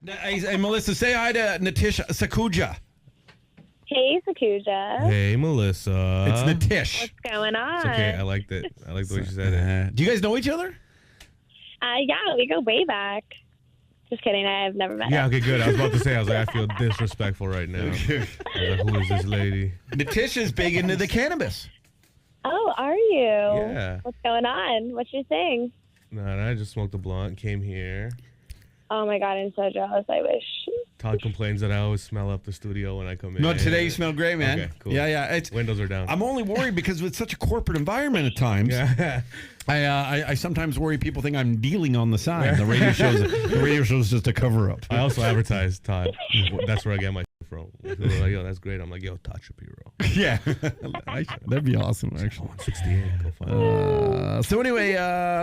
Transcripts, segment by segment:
Hey, Melissa, say hi to Natish Sakuja. Hey, Sakuja. Hey, Melissa. It's Natish. What's going on? It's okay. I liked it. I like the way she said it. Do you guys know each other? Yeah, we go way back. Just kidding. I've never met Yeah, him. okay, good. I was about to say, I feel disrespectful right now. I was like, who is this lady? Natish is big into the cannabis. Oh, are you? Yeah. What's going on? What's your thing? Nah, I just smoked a blunt, came here. Oh, my God. I'm so jealous. I wish. Todd complains that I always smell up the studio when I come in. No, today you smell great, man. Okay, cool. Yeah. Windows are down. I'm only worried because it's such a corporate environment at times. Yeah. I sometimes worry people think I'm dealing on the side. The radio show's just a cover up. I also advertise Todd. That's where I get my from. People are like, yo, that's great. I'm like, yo, Todd Shapiro. Yeah, that'd be awesome, actually. 168. Go find So anyway,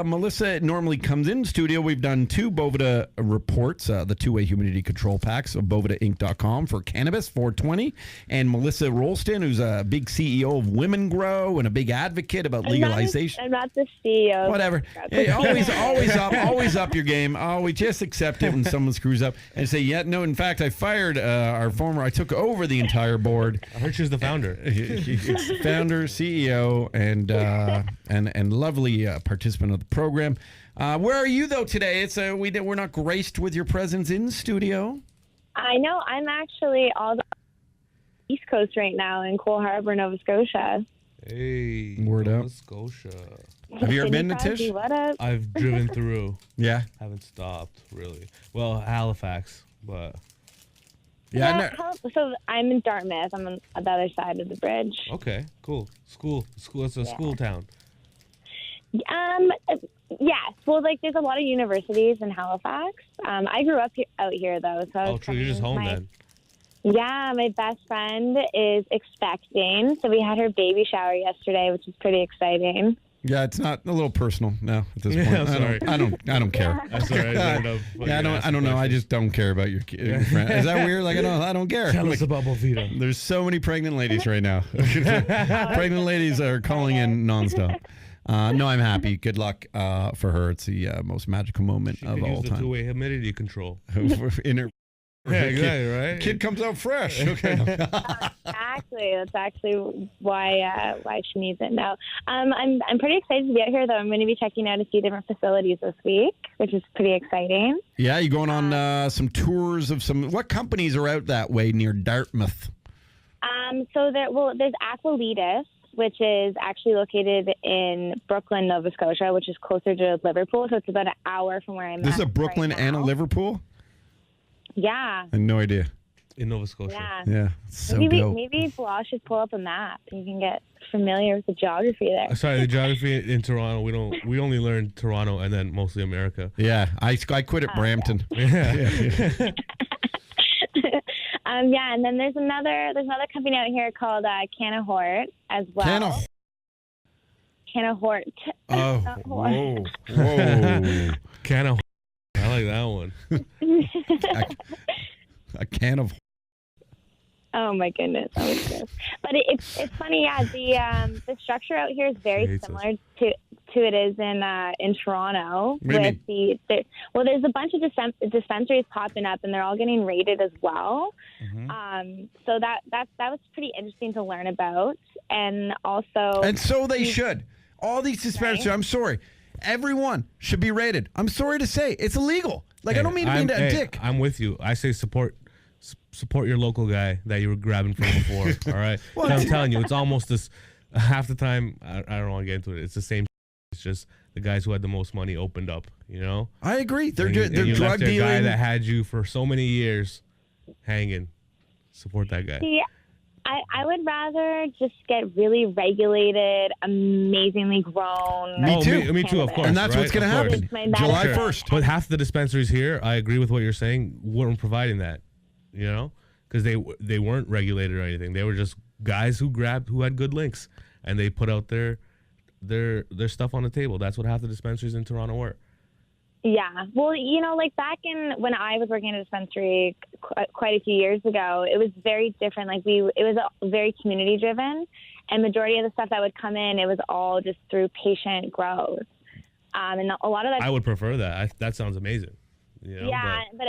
Melissa normally comes in studio. We've done 2 Boveda reports, the 2-way humidity control packs of BovedaInc.com for Cannabis 420. And Melissa Rolston, who's a big CEO of Women Grow and a big advocate about legalization. I'm not the CEO. Whatever. Hey, always up your game. Oh, we just accept it when someone screws up and say, yeah, no, in fact, I fired I took over the entire board. I heard she's the founder. Founder, CEO, and lovely participant of the program. Where are you though today? It's we're not graced with your presence in studio. I know. I'm actually all the East Coast right now in Cole Harbour, Nova Scotia. Hey, Word Nova up. Scotia. Have you ever been to Crosby, Tish? What up? I've driven through. Yeah. Haven't stopped, really. Well, Halifax, but... Yeah. So I'm in Dartmouth. I'm on the other side of the bridge. Okay, cool. School. It's a school town. Yes. Well, there's a lot of universities in Halifax. I grew up out here though, so I was True. You're just home then. Yeah, my best friend is expecting, so we had her baby shower yesterday, which is pretty exciting. Yeah, it's not a little personal now at this point. I'm sorry. I don't care. That's all right. I don't know. I just don't care about your friend. Is that weird? Like I don't care. Tell us about Boveda. There's so many pregnant ladies right now. Pregnant ladies are calling in nonstop. No, I'm happy. Good luck for her. It's the most magical moment of all Use the time. 2-way humidity control. In her, Yeah, exactly, right? Kid comes out fresh. Okay. Exactly. That's actually why she needs it now. I'm pretty excited to be out here, though. I'm going to be checking out a few different facilities this week, which is pretty exciting. Yeah, you going on some tours of what companies are out that way near Dartmouth? There's Aqualitas, which is actually located in Brooklyn, Nova Scotia, which is closer to Liverpool. So it's about an hour from where I'm at. This is a Brooklyn right and a now. Liverpool? Yeah. I had no idea. In Nova Scotia. Yeah. So Maybe Blas should pull up a map and you can get familiar with the geography there. Sorry, the geography in Toronto. We only learned Toronto and then mostly America. Yeah, I quit at Brampton. Yeah. And then there's another company out here called Canahort as well. Canahort. Oh, whoa. Can I like that one. A can of. Oh my goodness, that was gross. But it's funny, yeah. The structure out here is very similar to it is in Toronto. What do you There's a bunch of dispensaries popping up, and they're all getting rated as well. Mm-hmm. So that was pretty interesting to learn about, and also. And so they should. All these dispensaries. Right? I'm sorry. Everyone should be rated. I'm sorry to say, it's illegal. I don't mean to be a dick. I'm with you. I say support your local guy that you were grabbing from before. All right. Well, I'm telling you, it's almost this. Half the time, I don't want to get into it. It's the same. It's just the guys who had the most money opened up. You know. I agree. They're you drug dealing. Guy that had you for so many years hanging. Support that guy. See, I would rather just get really regulated, amazingly grown. Me too. Me too, of course. And that's what's going to happen. July 1st. But half the dispensaries here, I agree with what you're saying, weren't providing that, you know? Because they weren't regulated or anything. They were just guys who had good links, and they put out their stuff on the table. That's what half the dispensaries in Toronto were. Yeah. Well, back when I was working at a dispensary quite a few years ago, it was very different. It was very community driven, and majority of the stuff that would come in, it was all just through patient growth. And a lot of that. I would prefer that. That sounds amazing. You know, Yeah, but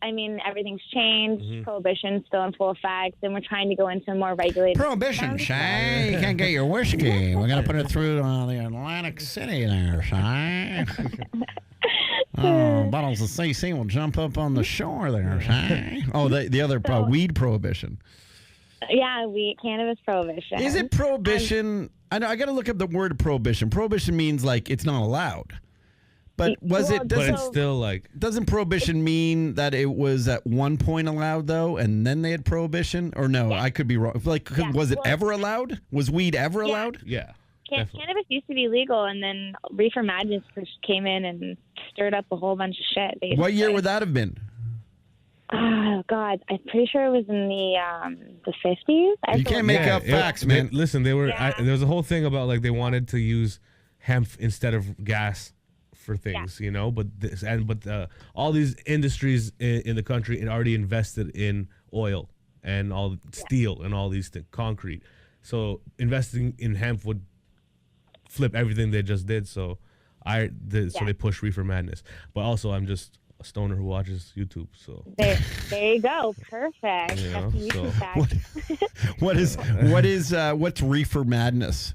everything's changed. Prohibition's still in full effect, and we're trying to go into more regulated. Prohibition, Shay. You can't get your whiskey. We're going to put it through the Atlantic City there, Shay. Bottles of CC will jump up on the shore there, Shay. Oh, the other weed prohibition. Yeah, cannabis prohibition. Is it prohibition? I know. I got to look up the word prohibition. Prohibition means like it's not allowed. But but it's still like... Doesn't prohibition mean that it was at one point allowed, though, and then they had prohibition? Or no, I could be wrong. Was it ever allowed? Was weed ever allowed? Yeah. Cannabis used to be legal, and then Reefer Madness came in and stirred up a whole bunch of shit. Basically. What year would that have been? Oh, God. I'm pretty sure it was in the 50s. You can't make up facts, man. Listen, there was a whole thing about, like, they wanted to use hemp instead of gas for things, you know, but all these industries in the country had already invested in oil and all steel and all these things, concrete. So investing in hemp would flip everything they just did. So they pushed Reefer Madness. But also, I'm just a stoner who watches YouTube. So there you go, perfect. You know, that's a so. What's Reefer Madness?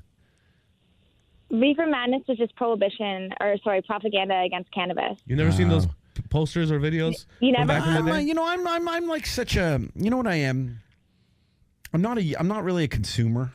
Reefer Madness was just propaganda against cannabis. You never seen those posters or videos? You never. Back in the day? You know, I'm like such a. You know what I am? I'm not really a consumer.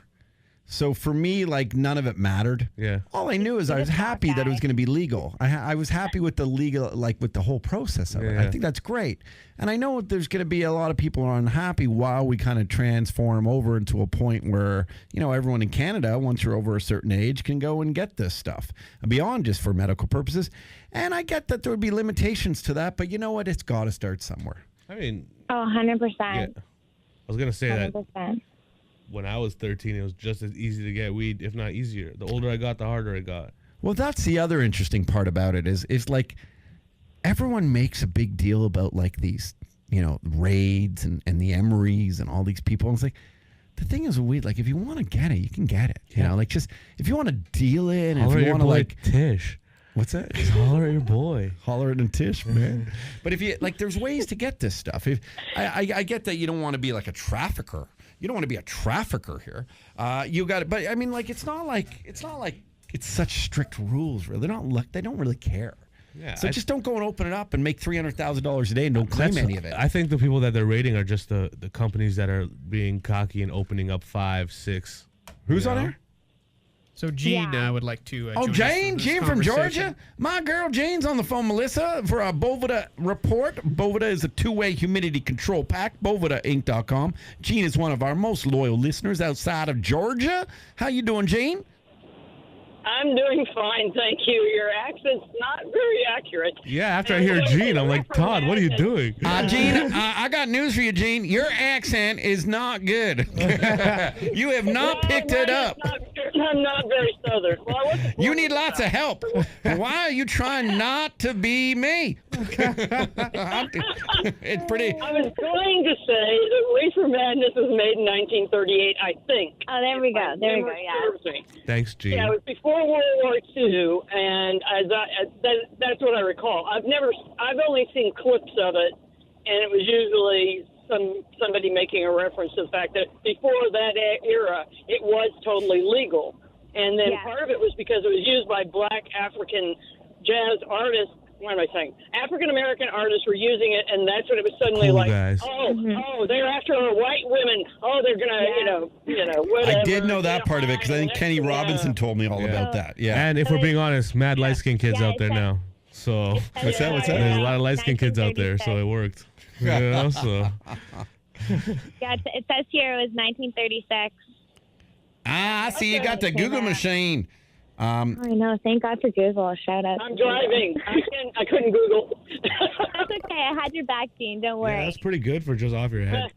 So for me, like, none of it mattered. Yeah. All I knew is I was happy that it was going to be legal. I was happy with the legal, like, with the whole process of it. I think that's great. And I know there's going to be a lot of people who are unhappy while we kind of transform over into a point where, you know, everyone in Canada, once you're over a certain age, can go and get this stuff beyond just for medical purposes. And I get that there would be limitations to that, but you know what? It's got to start somewhere. I mean... 100%. Yeah. I was going to say 100%. that when I was 13, it was just as easy to get weed, if not easier. The older I got, the harder it got. Well, that's the other interesting part about it is like everyone makes a big deal about like these, you know, raids and the Emerys and all these people. And it's like, the thing is with weed, like if you want to get it, you can get it. You know, like just if you want to deal it and if you want to like Tish. What's that? Just holler at your boy. Holler at Tish, man. But if you like, there's ways to get this stuff. If I get that you don't want to be like a trafficker. You don't want to be a trafficker here. You got it, but I mean, like it's not like it's such strict rules. Really, they don't really care. Yeah, so just don't go and open it up and make $300,000 a day and don't claim any of it. I think the people that they're raiding are just the companies that are being cocky and opening up 5, 6. Who's on there? So Jean would like to. Jane from Georgia. My girl Jane's on the phone, Melissa, for a Bovida report. Bovida is a two-way humidity control pack. BovidaInc.com. Jean is one of our most loyal listeners outside of Georgia. How you doing, Jane? I'm doing fine, thank you. Your accent's not very accurate. Yeah, after I hear Gene, I'm like, Todd, what are you doing? Gene, I got news for you, Gene. Your accent is not good. You have not picked it up. I'm not very southern. Well, you need lots of help. Why are you trying not to be me? It's pretty. I was going to say that Reefer Madness was made in 1938, I think. Oh, there we go. There we go, yeah. Thanks, Gene. Yeah, it was before World War II, and that's what I recall. I've only seen clips of it, and it was usually somebody making a reference to the fact that before that era, it was totally legal. And then part of it was because it was used by black African jazz artists. What am I saying? African-American artists were using it, and that's when it was suddenly cool like, guys. They're after white women. Oh, they're going to, whatever. I did know that part of it because I think Kenny Robinson told me all about that. Yeah. And if we're being honest, mad light-skinned kids out there now. So What's that? There's a lot of light-skinned kids out there, so it worked. You know, so. Yeah, it says here it was 1936. I see you got the Google machine. I know. Thank God for Google. Shout out. I'm driving. I couldn't Google. That's okay. I had your back, Gene. Don't worry. Yeah, that's pretty good for just off your head.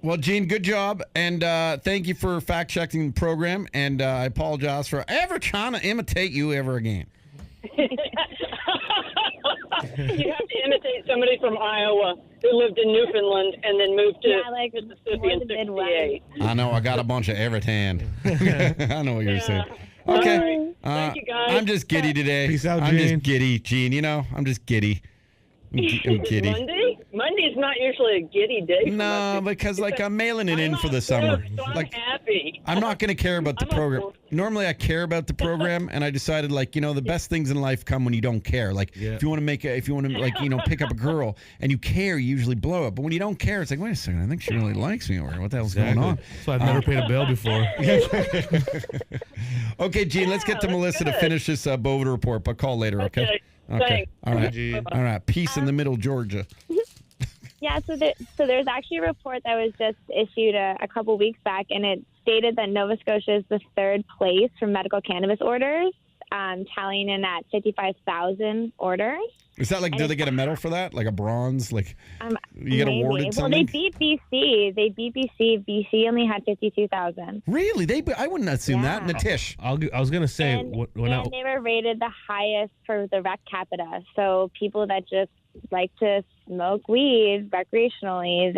Well, Gene, good job. And thank you for fact-checking the program. And I apologize for ever trying to imitate you ever again. You have to imitate somebody from Iowa who lived in Newfoundland and then moved to Mississippi in 68. I know. I got a bunch of everything. I know what you're saying. Okay. Thank you, guys. I'm just giddy today. Peace out, I'm Gene. just giddy, Gene. You know, I'm just giddy. I'm kidding. Monday's not usually a giddy day. For No, because like I'm mailing it in for the summer. So I'm Like happy. I'm not going to care about the program. Normally I care about the program, and I decided like, the best things in life come when you don't care. Like if you want to like, pick up a girl and you care, you usually blow it. But when you don't care, it's like, wait a second, I think she really likes me, or what the hell's going on? So I've never paid a bill before. Okay, Gene, let's get to Melissa to finish this Bovida report, but call later, okay? Okay. Thanks. All right. Gene. All right. Peace in the middle, Georgia. Yeah, so there's actually a report that was just issued a couple weeks back, and it stated that Nova Scotia is the third place for medical cannabis orders, tallying in at 55,000 orders. Is that like, do they get a medal for that? Like a bronze? Like you get maybe. awarded Well, something? they beat BC. BC only had 52,000. Really? I wouldn't assume that. Yeah. Natish. I was gonna say And when they were rated the highest for the rec capita. So people that just like to smoke weed recreationally,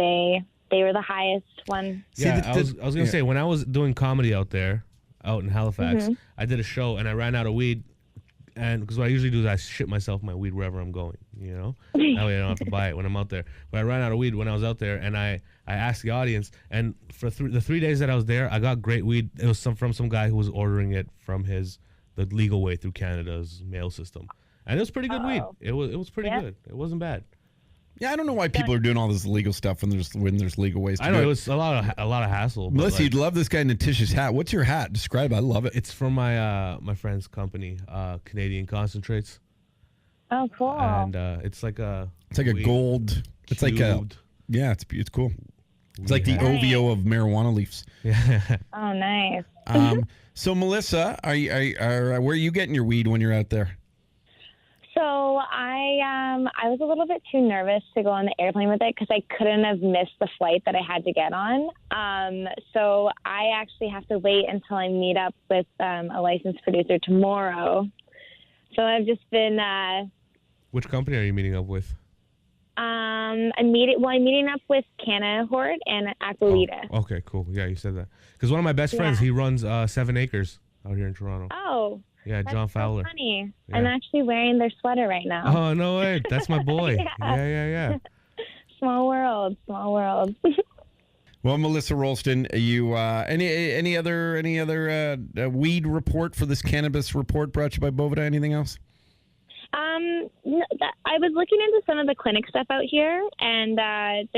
they were the highest one. I was gonna say when I was doing comedy out in Halifax, I did a show and I ran out of weed, and because what I usually do is I ship myself my weed wherever I'm going, that way I don't have to buy it when I'm out there. But I ran out of weed when I was out there, and I asked the audience, and for the 3 days that I was there, I got great weed. It was from some guy who was ordering it from the legal way through Canada's mail system, and it was pretty good weed. It was pretty good. It wasn't bad. Yeah, I don't know why people are doing all this illegal stuff when there's legal ways to I know do it was a lot of hassle. But Melissa, you'd love this guy Natish's hat. What's your hat? Describe it. I love it. it's from my friend's company, Canadian Concentrates, Oh, cool. and it's like a weed gold. It's like cubed it's cool. It's like the hat. OVO of marijuana leaves. Yeah. Oh, nice. So Melissa, where are you getting your weed when you're out there? So I was a little bit too nervous to go on the airplane with it because I couldn't have missed the flight that I had to get on. So I actually have to wait until I meet up with a licensed producer tomorrow. So I've just been Which company are you meeting up with? I'm meeting up with Canna Hort and Aquilita. Oh, okay, cool. Yeah, you said that. Because one of my best friends, he runs 7 Acres out here in Toronto. Oh. Yeah, That's John Fowler. So funny. Yeah. I'm actually wearing their sweater right now. Oh, no way. That's my boy. Yeah. Small world. Well, Melissa Rolston, you any other weed report for this cannabis report brought to you by Bovida? Anything else? I was looking into some of the clinic stuff out here, and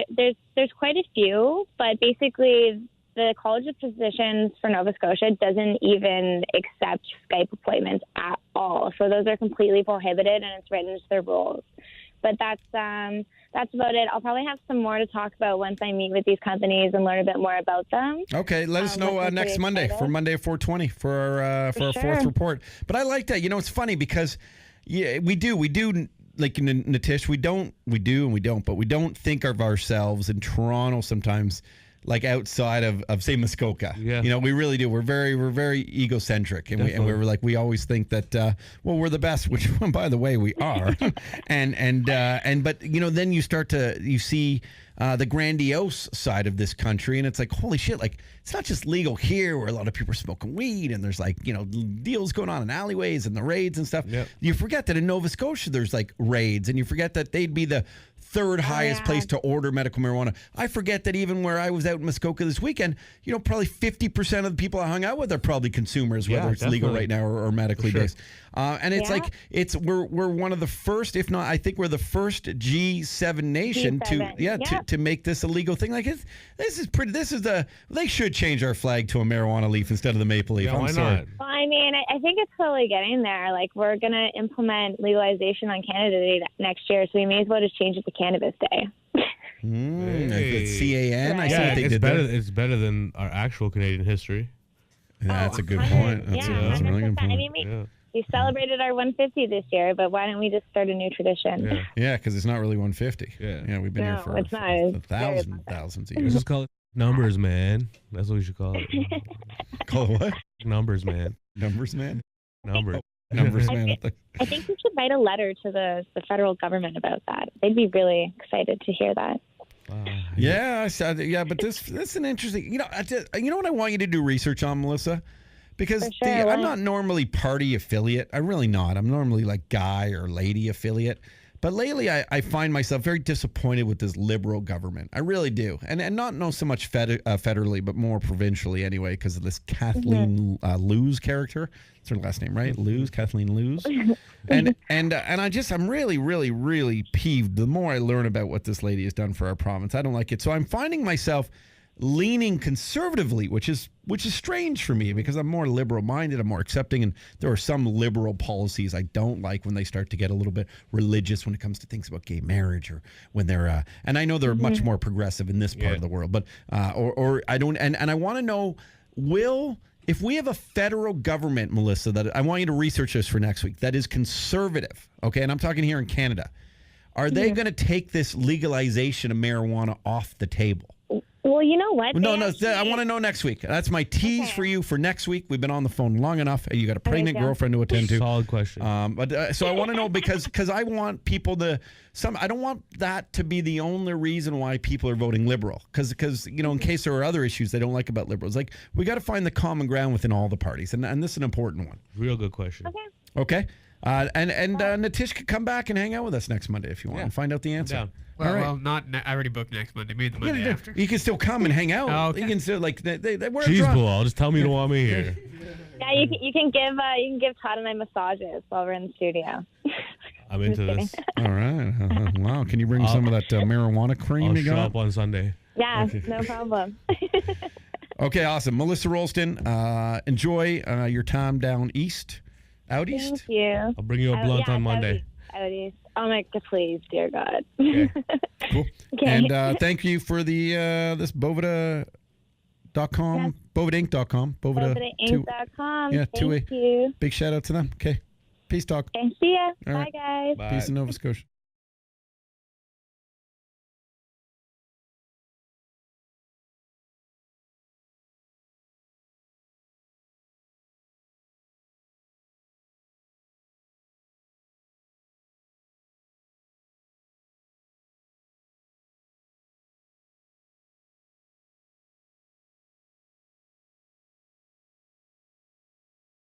there's quite a few, but basically the College of Physicians for Nova Scotia doesn't even accept Skype appointments at all. So those are completely prohibited, and it's written into their rules. But that's about it. I'll probably have some more to talk about once I meet with these companies and learn a bit more about them. Okay, let us know next Monday for Monday at 4:20 for our fourth report. But I like that. It's funny because we do like in Natish, we do and we don't, but we don't think of ourselves in Toronto sometimes like outside of say Muskoka. Yeah. We really do. We're very egocentric, and we always think that we're the best, which by the way we are. but then you see the grandiose side of this country, and it's like, holy shit, like it's not just legal here where a lot of people are smoking weed and there's like deals going on in alleyways and the raids and stuff. Yep. You forget that in Nova Scotia there's like raids, and you forget that they'd be the third highest place to order medical marijuana. I forget that even where I was out in Muskoka this weekend, probably 50% of the people I hung out with are probably consumers, whether it's legal right now or medically based. And it's like we're one of the first, if not, I think we're the first G7 nation to make this a legal thing. Like they should change our flag to a marijuana leaf instead of the maple leaf. Yeah, why sorry. not? Well, I mean, I think it's totally getting there. Like, we're going to implement legalization on Canada Day next year, so we may as well just change it to Cannabis Day. It's CAN. I see Yeah, what they it's did better. there. It's better than our actual Canadian history. That's a good point. That's a really good 100%. I point. mean, we celebrated our 150 this year, but why don't we just start a new tradition? Yeah, because it's not really 150. Yeah. We've been here for it's not. It's thousands of Let's years. just call it numbers, man. That's what we should call it. Call it what? Numbers, man. Numbers, man. Numbers. Numbers, man. I think we should write a letter to the federal government about that. They'd be really excited to hear that. But this is an interesting. You know what I want you to do research on, Melissa, because I'm not normally party affiliate. I'm really not. I'm normally like guy or lady affiliate. But lately, I find myself very disappointed with this liberal government. I really do. And not so much federally, but more provincially anyway, because of this Kathleen Lewis character. That's her last name, right? Lewis, Kathleen Lewis. And I'm really, really, really peeved the more I learn about what this lady has done for our province. I don't like it. So I'm finding myself leaning conservatively, which is strange for me because I'm more liberal minded, I'm more accepting, and there are some liberal policies I don't like when they start to get a little bit religious when it comes to things about gay marriage, or when they're and I know they're much more progressive in this part of the world, but or I don't, and I want to know, if we have a federal government, Melissa, that I want you to research this for next week, that is conservative, okay, and I'm talking here in Canada, are they going to take this legalization of marijuana off the table? Well, you know what? No, I want to know next week. That's my tease for you for next week. We've been on the phone long enough. You got a pregnant girlfriend to attend to. Solid question. So I want to know because I want people to I don't want that to be the only reason why people are voting liberal. Because in case there are other issues they don't like about liberals, like we got to find the common ground within all the parties, and this is an important one. Real good question. Okay. And Natish could come back and hang out with us next Monday if you want and find out the answer. Yeah. Well, not. I already booked next Monday. Maybe the Monday after. You can still come and hang out. Oh, okay. You can still we're Cheese ball. Just tell me you don't want me here. Yeah, you can give Todd and I massages while we're in the studio. I'm into this. All right. Wow. Can you bring some of that marijuana cream I'll you show got? up on Sunday. Yeah, no problem. Okay, awesome. Melissa Rolston, enjoy your time down east. Out east? Thank you. I'll bring you a blunt on Monday. Out east. Oh my God, please, dear God. Okay. Cool. Okay. And thank you for the this Bovida.com, BovidaInc.com. BovidaInc.com. Yeah, Thank you. Big shout out to them. Okay. Peace talk. Okay, see ya. All Bye, right. guys. Bye. Peace in Nova Scotia.